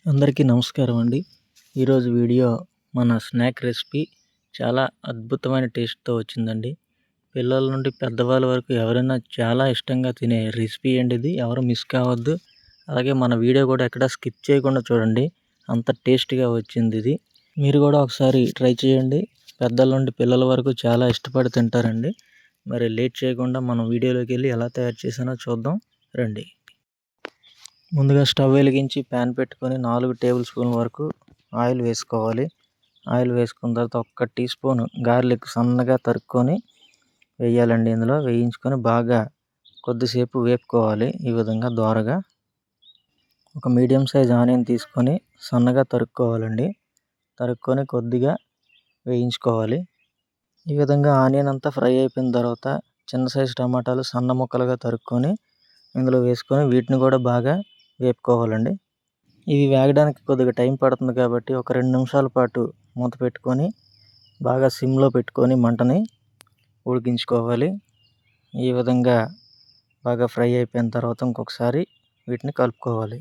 అందరికీ నమస్కారం అండి. ఈరోజు వీడియో మన స్నాక్ రెసిపీ చాలా అద్భుతమైన టేస్ట్‌తో వచ్చిందండి. పిల్లల నుండి పెద్దవాళ్ళ వరకు ఎవరైనా చాలా ఇష్టంగా తినే రెసిపీ అండి ఇది. ఎవరు మిస్ కావద్దు. అలాగే మన వీడియో కూడా ఎక్కడ స్కిప్ చేయకుండా చూడండి. అంత టేస్ట్‌గా వచ్చిందిది. మీరు కూడా ఒకసారి ట్రై చేయండి. పెద్దల నుండి పిల్లల వరకు చాలా ఇష్టపడి తింటారండి. మరి లేట్ చేయకుండా మనం వీడియోలోకెళ్ళి ఎలా తయారు చేశానో చూద్దాం రండి. ముందుగా స్టవ్ వెలిగించి ప్యాన్ పెట్టుకొని 4 టేబుల్ స్పూన్ల వరకు ఆయిల్ వేసుకోవాలి. ఆయిల్ వేసుకున్న తర్వాత 1 టీ స్పూన్ గార్లిక్ సన్నగా తరుక్కొని వేయాలండి. ఇందులో వేయించుకొని బాగా కొద్దిసేపు వేపుకోవాలి. ఈ విధంగా దోరగా. ఒక మీడియం సైజ్ ఆనియన్ తీసుకొని సన్నగా తరుక్కోవాలండి. తరుక్కొని కొద్దిగా వేయించుకోవాలి. ఈ విధంగా ఆనియన్ అంతా ఫ్రై అయిపోయిన తర్వాత చిన్న సైజు టమాటాలు సన్న ముక్కలుగా తరుక్కొని ఇందులో వేసుకొని వీటిని కూడా బాగా వేపుకోవాలండి. ఇవి వేగడానికి కొద్దిగా టైం పడుతుంది కాబట్టి ఒక 2 నిమిషాల పాటు మూత పెట్టుకొని బాగా సిమ్లో పెట్టుకొని మంటని ఉడికించుకోవాలి. ఈ విధంగా బాగా ఫ్రై అయిపోయిన తర్వాత ఇంకొకసారి వీటిని కలుపుకోవాలి.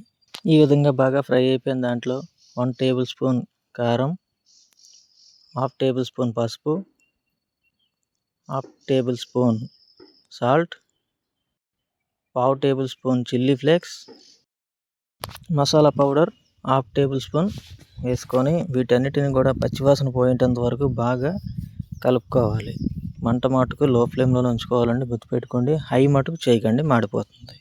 ఈ విధంగా బాగా ఫ్రై అయిపోయిన దాంట్లో 1 టేబుల్ స్పూన్ కారం, 1/2 టేబుల్ స్పూన్ పసుపు, 1/2 table spoon salt, 1/2 table spoon chilli flakes, masala powder 1/2 table spoon వేసుకొని వీటన్నిటిని కూడా పచ్చివాసన పోయేంత వరకు బాగా కలుపుకోవాలి. మంట మటుకు లో ఫ్లేమ్లోనే ఉంచుకోవాలండి, గుర్తుపెట్టుకోండి. హై మటుకు చేయకండి, మాడిపోతుంది.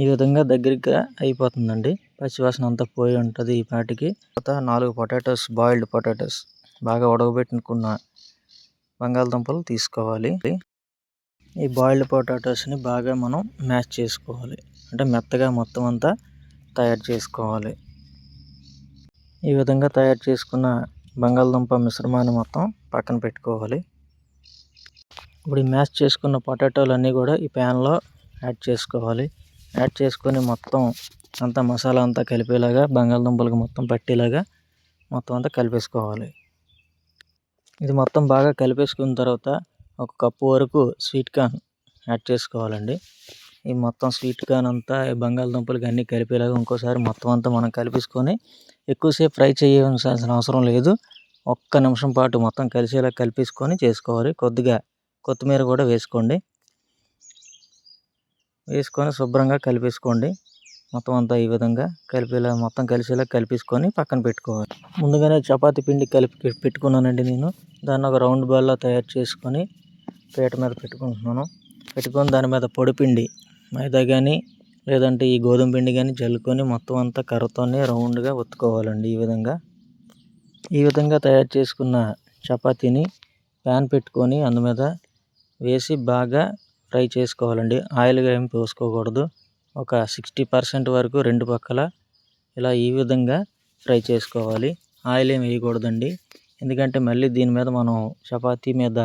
ఈ విధంగా దగ్గరగా అయిపోతుందండి. పచ్చివాసన అంతా పోయి ఉంటుంది ఈ పాటికి. తర్వాత 4 పొటాటోస్, బాయిల్డ్ పొటాటోస్ బాగా ఉడకబెట్టుకున్న బంగాళదుంపలు తీసుకోవాలి. ఈ బాయిల్డ్ పొటాటోస్ని బాగా మనం మ్యాష్ చేసుకోవాలి. అంటే మెత్తగా మొత్తం అంతా తయారు చేసుకోవాలి. ఈ విధంగా తయారు చేసుకున్న బంగాళదుంప మిశ్రమాన్ని మొత్తం పక్కన పెట్టుకోవాలి. ఇప్పుడు ఈ మ్యాష్ చేసుకున్న పొటాటోలన్నీ కూడా ఈ ప్యాన్లో యాడ్ చేసుకోవాలి. యాడ్ చేసుకొని మొత్తం అంతా మసాలా అంతా కలిపేలాగా బంగాళదుంపలకు మొత్తం పట్టేలాగా మొత్తం అంతా కలిపేసుకోవాలి. ఇది మొత్తం బాగా కలిపేసుకున్న తర్వాత 1 కప్పు వరకు స్వీట్ కార్న్ యాడ్ చేసుకోవాలండి. ఈ మొత్తం స్వీట్ కార్న్ అంతా బంగాళదుంపలకి అన్నీ కలిపేలాగా ఇంకోసారి మొత్తం అంతా మనం కలిపేసుకొని ఎక్కువసేపు ఫ్రై చేయాల్సిన అవసరం లేదు. 1 నిమిషం పాటు మొత్తం కలిసేలా కలిపేసుకొని చేసుకోవాలి. కొద్దిగా కొత్తిమీర కూడా వేసుకోండి. వేసుకొని శుభ్రంగా కలిపేసుకోండి. మొత్తం అంతా ఈ విధంగా కలిపేలా మొత్తం కలిసేలా కలిపేసుకొని పక్కన పెట్టుకోవాలి. ముందుగానే చపాతీ పిండి కలిపి పెట్టుకున్నానండి నేను. దాన్ని ఒక రౌండ్ బాల్లా తయారు చేసుకొని పీట మీద పెట్టుకుంటున్నాను. పెట్టుకొని దాని మీద పొడిపిండి మైదా కానీ లేదంటే ఈ గోధుమ పిండి కానీ జల్లుకొని మొత్తం అంతా కర్రతోనే రౌండ్గా ఒత్తుకోవాలండి. ఈ విధంగా తయారు చేసుకున్న చపాతీని ప్యాన్ పెట్టుకొని అందు మీద వేసి బాగా ఫ్రై చేసుకోవాలండి. ఆయిల్గా ఏం పోసుకోకూడదు. ఒక 60% వరకు రెండు పక్కల ఇలా ఈ విధంగా ఫ్రై చేసుకోవాలి. ఆయిల్ ఏం వేయకూడదండి. ఎందుకంటే మళ్ళీ దీని మీద మనం చపాతీ మీద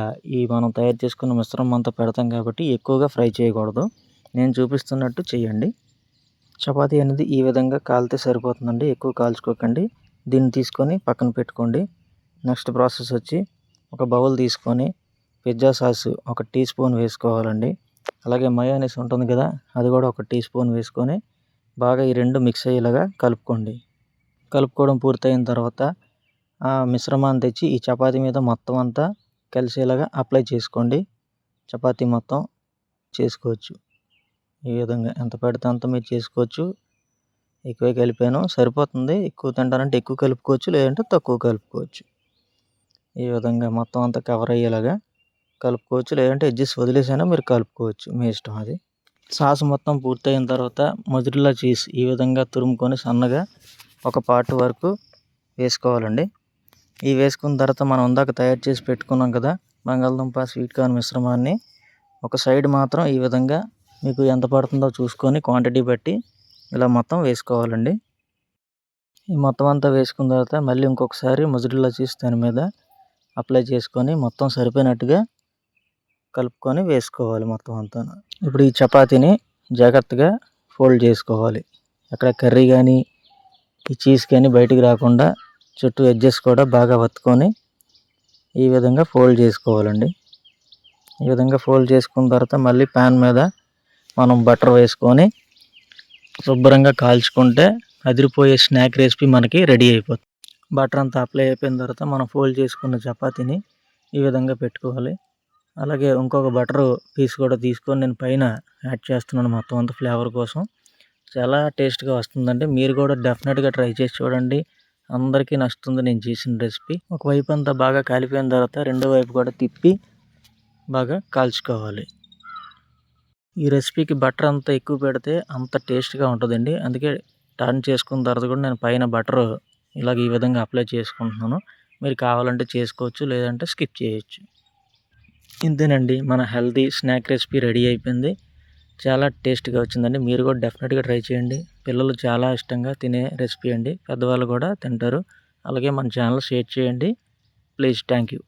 మనం తయారు చేసుకున్న మిశ్రమం అంతా పెడతాం కాబట్టి ఎక్కువగా ఫ్రై చేయకూడదు. నేను చూపిస్తున్నట్టు చేయండి. చపాతీ అనేది ఈ విధంగా కాలితే సరిపోతుందండి, ఎక్కువ కాల్చుకోకండి. దీన్ని తీసుకొని పక్కన పెట్టుకోండి. నెక్స్ట్ ప్రాసెస్ వచ్చి ఒక బౌల్ తీసుకొని పిజ్జా సాస్ 1 టీ స్పూన్ వేసుకోవాలండి. అలాగే మయోనీస్ ఉంటుంది కదా, అది కూడా 1 టీ స్పూన్ వేసుకొని బాగా ఈ రెండు మిక్స్ అయ్యేలాగా కలుపుకోండి. కలుపుకోవడం పూర్తయిన తర్వాత ఆ మిశ్రమాన్ని తెచ్చి ఈ చపాతీ మీద మొత్తం అంతా కలిసేలాగా అప్లై చేసుకోండి. చపాతీ మొత్తం చేసుకోవచ్చు. ఈ విధంగా ఎంత పెడితే అంత మీరు చేసుకోవచ్చు. ఎక్కువ కలిపాను సరిపోతుంది. ఎక్కువ తింటారంటే ఎక్కువ కలుపుకోవచ్చు, లేదంటే తక్కువ కలుపుకోవచ్చు. ఈ విధంగా మొత్తం అంతా కవర్ అయ్యేలాగా కలుపుకోవచ్చు, లేదంటే ఎడ్జెస్ వదిలేసైనా మీరు కలుపుకోవచ్చు, మీ ఇష్టం అది. సాస్ మొత్తం పూర్తయిన తర్వాత మొజరెల్లా చీజ్ ఈ విధంగా తురుముకొని సన్నగా 1 పార్ట్ వరకు వేసుకోవాలండి. ఈ వేసుకున్న తర్వాత మనం ఇందాక తయారు చేసి పెట్టుకున్నాం కదా బంగాళదుంప స్వీట్ కార్న్ మిశ్రమాన్ని ఒక సైడ్ మాత్రం ఈ విధంగా మీకు ఎంత పడుతుందో చూసుకొని క్వాంటిటీ బట్టి ఇలా మొత్తం వేసుకోవాలండి. ఈ మొత్తం అంతా వేసుకున్న తర్వాత మళ్ళీ ఇంకొకసారి మొజరెల్లా చీజ్ దాని మీద అప్లై చేసుకొని మొత్తం సరిపోయినట్టుగా కలుపుకొని వేసుకోవాలి మొత్తం అంతా. ఇప్పుడు ఈ చపాతీని జాగ్రత్తగా ఫోల్డ్ చేసుకోవాలి. అక్కడ కర్రీ కానీ ఈ చీజ్ కానీ బయటికి రాకుండా చుట్టూ ఎడ్జెస్ కూడా బాగా వత్తుకొని ఈ విధంగా ఫోల్డ్ చేసుకోవాలండి. ఈ విధంగా ఫోల్డ్ చేసుకున్న తర్వాత మళ్ళీ ప్యాన్ మీద మనం బటర్ వేసుకొని శుభ్రంగా కాల్చుకుంటే అదిరిపోయే స్నాక్ రెసిపీ మనకి రెడీ అయిపోతుంది. బటర్ అంతా అప్లై అయిపోయిన తర్వాత మనం ఫోల్డ్ చేసుకున్న చపాతీని ఈ విధంగా పెట్టుకోవాలి. అలాగే ఇంకొక బటర్ పీస్ కూడా తీసుకొని నేను పైన యాడ్ చేస్తున్నాను మొత్తం అంతా ఫ్లేవర్ కోసం. చాలా టేస్ట్‌గా వస్తుందండి. మీరు కూడా డెఫినెట్‌గా ట్రై చేసి చూడండి. అందరికీ నచ్చుతుంది నేను చేసిన రెసిపీ. ఒకవైపు అంతా బాగా కాలిపోయిన తర్వాత రెండో వైపు కూడా తిప్పి బాగా కాల్చుకోవాలి. ఈ రెసిపీకి బటర్ అంత ఎక్కువ పెడితే అంత టేస్ట్‌గా ఉంటుందండి. అందుకే టర్న్ చేసుకున్న తర్వాత కూడా నేను పైన బటర్ ఇలాగ ఈ విధంగా అప్లై చేసుకుంటున్నాను. మీరు కావాలంటే చేసుకోవచ్చు, లేదంటే స్కిప్ చేయొచ్చు. ఇంతేనండి, మన హెల్తీ స్నాక్ రెసిపీ రెడీ అయిపోయింది. చాలా టేస్ట్‌గా వచ్చిందండి. మీరు కూడా డెఫినెట్‌గా ట్రై చేయండి. పిల్లలు చాలా ఇష్టంగా తినే రెసిపీ అండి. పెద్దవాళ్ళు కూడా తింటారు. అలాగే మన ఛానల్ షేర్ చేయండి. ప్లీజ్. Thank you.